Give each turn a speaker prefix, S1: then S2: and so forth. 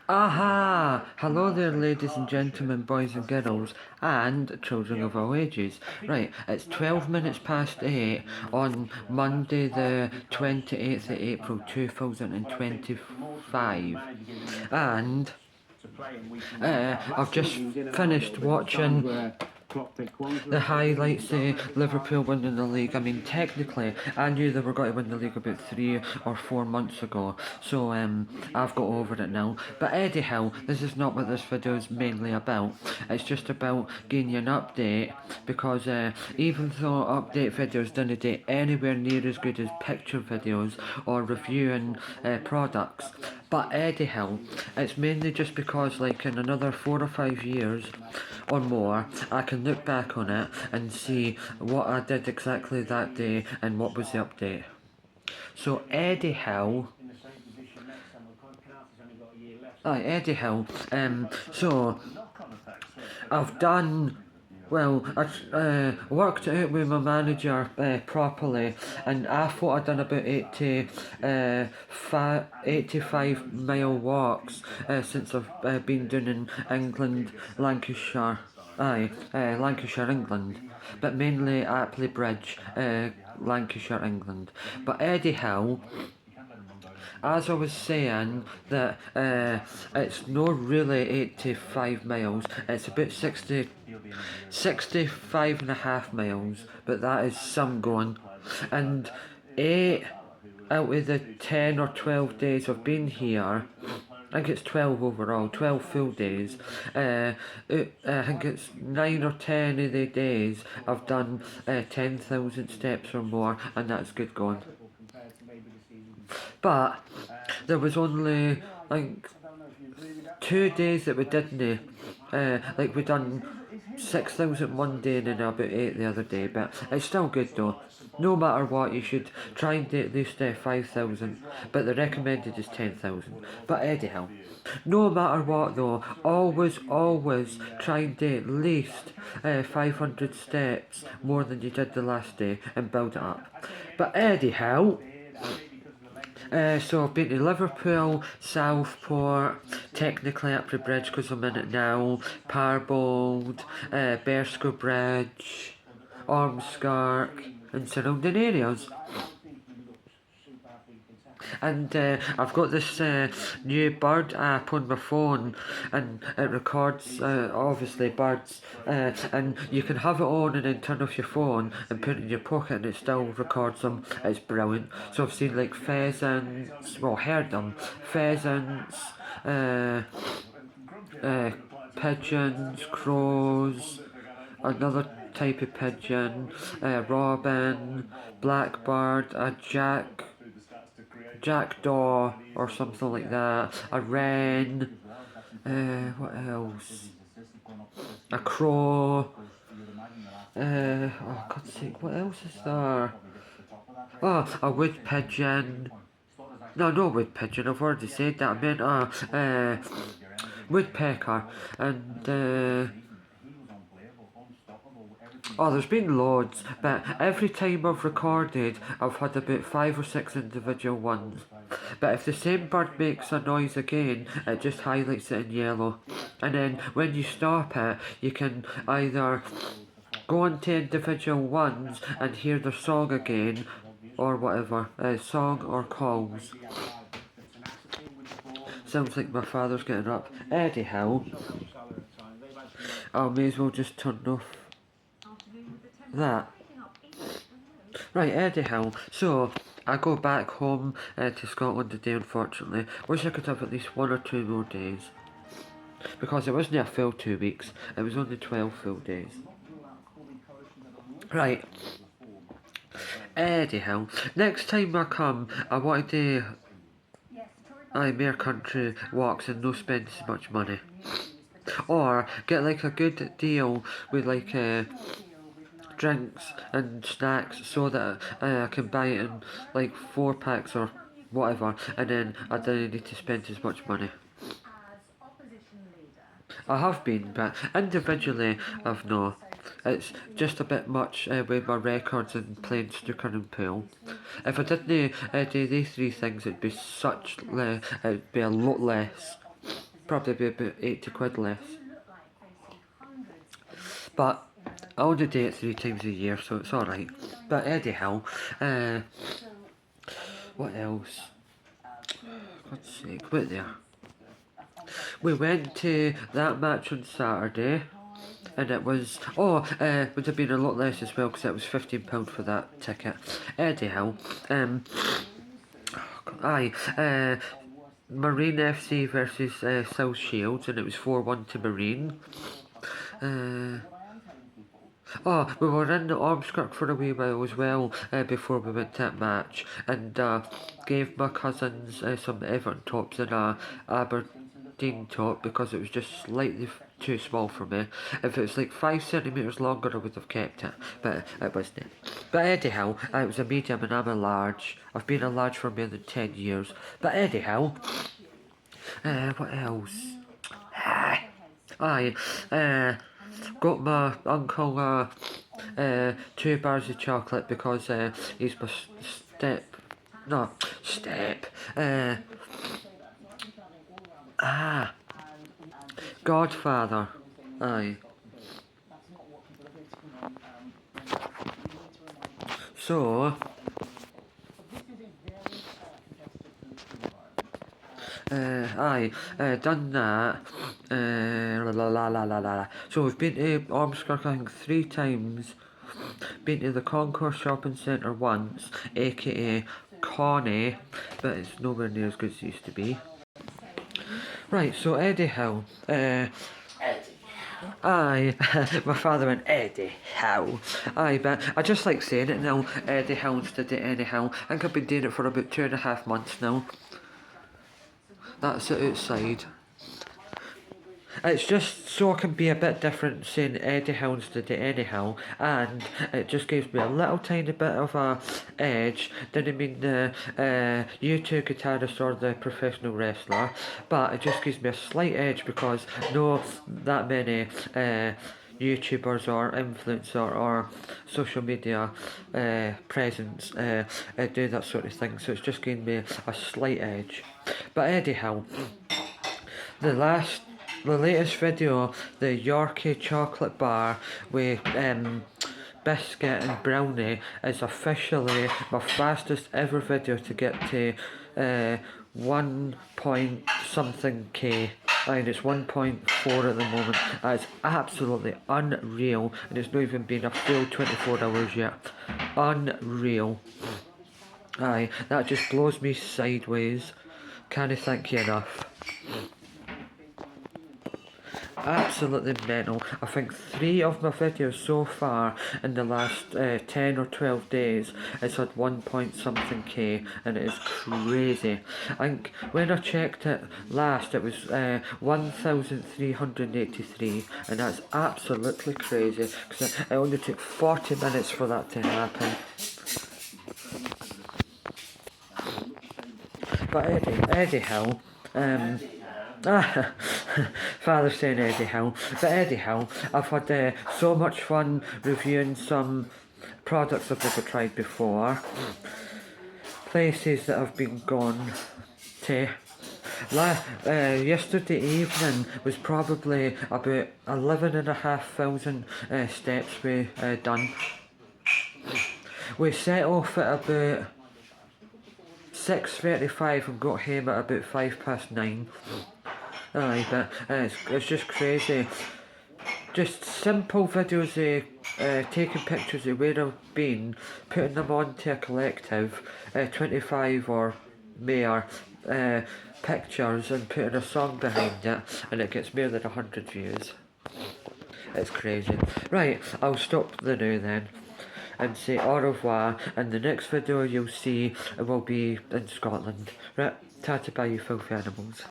S1: Aha! Hello there, ladies and gentlemen, boys and girls, and children of all ages. Right, it's 12 minutes past 8 on Monday, the 28th of April 2025. And I've just finished watching the highlights, Liverpool winning the league. I mean, technically, I knew they were going to win the league about 3 or 4 months ago, so I've got over it now. But anyhow, this is not what this video is mainly about. It's just about giving you an update, because even though update videos don't do anywhere near as good as picture videos or reviewing products, but anyhow, it's mainly just because, like, in another 4 or 5 years or more, I can look back on it and see what I did exactly that day and what was the update. So anyhow, so I've done, well, I worked it out with my manager properly, and I thought I'd done about 85 mile walks since I've been doing in England, Lancashire, Lancashire, England, but mainly Apley Bridge, Lancashire, England. But anyhow, as I was saying, that it's not really 85 miles, it's about 65.5 miles, but that is some going. And 8 out of the 10 or 12 days I've been here, I think it's 12 overall, 12 full days. I think it's 9 or 10 of the days I've done 10,000 steps or more, and that's good going. But there was only like 2 days that we didn't. Like we done 6,000 one day and then about 8 the other day, but it's still good though. No matter what, you should try and do at least 5,000, but the recommended is 10,000. But anyhow, no matter what though, always try and do at least 500 steps more than you did the last day and build it up. But anyhow, so I've been to Liverpool, Southport, technically Apley Bridge because I'm in it now, Parbold, Bersco Bridge, Ormskirk and surrounding areas. And I've got this new bird app on my phone, and it records obviously birds, and you can have it on and then turn off your phone and put it in your pocket and it still records them. It's brilliant. So I've seen like pheasants, well, heard them, pheasants, pigeons, crows, another type of pigeon, robin, blackbird, a jackdaw or something like that, a wren, what else, a crow, oh God's sake, what else is there, oh, a wood pigeon, no wood pigeon, I've already said that, I meant woodpecker, and oh, there's been loads, but every time I've recorded, I've had about 5 or 6 individual ones. But if the same bird makes a noise again, it just highlights it in yellow. And then when you stop it, you can either go into individual ones and hear their song again, or whatever, song or calls. Sounds like my father's getting up. Anyhow, I may as well just turn off that. Right, anyhow, so I go back home to Scotland today, unfortunately. Wish I could have at least 1 or 2 more days, because it wasn't a full 2 weeks, it was only 12 full days. Right, anyhow, next time I come, I want to do more country walks and no spend as much money. Or get like a good deal with like drinks and snacks, so that I can buy it in like 4 packs or whatever, and then I don't need to spend as much money. I have been, but individually I've not. It's just a bit much with my records and playing snooker and pool. If I didn't do these 3 things, it'd be a lot less. probably be about 80 quid less. But I only do it 3 times a year, so it's alright. But anyhow, what else? God's sake, wait there. We went to that match on Saturday, and it was, would have been a lot less as well, because it was £15 for that ticket. Anyhow, Marine FC versus South Shields, and it was 4-1 to Marine. We were in the Ormskirk for a wee while as well before we went to that match, and gave my cousins some Everton tops and a Aberdeen top because it was just slightly too small for me. If it was like 5 centimetres longer, I would have kept it, but it wasn't. But anyhow, it was a medium and I'm a large. I've been a large for more than 10 years. But anyhow, what else? Got my uncle 2 bars of chocolate because he's my godfather. Aye. So, done that. So we've been to Ormskirk, I think 3 times. Been to the Concourse Shopping Centre once, aka Connie, but it's nowhere near as good as it used to be. Right, so Eddie Howe. My father went, Eddie Howe. But I just like saying it now, Eddie Howe instead of anyhow. I think I've been doing it for about 2.5 months now. That's it outside. It's just so I can be a bit different saying Eddie Howe instead of anyhow, and it just gives me a little tiny bit of a edge. Didn't mean the U2 guitarist or the professional wrestler, but it just gives me a slight edge because no that many YouTubers or influencer or social media presence do that sort of thing, so it's just giving me a slight edge. But anyhow, the latest video, the Yorkie chocolate bar with biscuit and brownie, is officially my fastest ever video to get to 1 point something K. And it's 1.4 at the moment. That is absolutely unreal, and it's not even been a full 24 hours yet. Unreal. That just blows me sideways. Can't thank you enough. Absolutely mental. I think 3 of my videos so far in the last 10 or 12 days has had 1 point something K, and it is crazy. I think when I checked it last it was 1,383, and that's absolutely crazy because it only took 40 minutes for that to happen. But anyhow, Father's saying anyhow. But anyhow, I've had so much fun reviewing some products I've never tried before. Places that I've been gone to. Yesterday evening was probably about 11,500 steps we done. We set off at about 6:35 and got home at about 9:05. But it's just crazy. Just simple videos of taking pictures of where I've been, putting them onto a collective, 25 or more pictures, and putting a song behind it, and it gets more than 100 views. It's crazy. Right, I'll stop the now then and say au revoir, and the next video you'll see will be in Scotland. Right, ta-ta bye you filthy animals.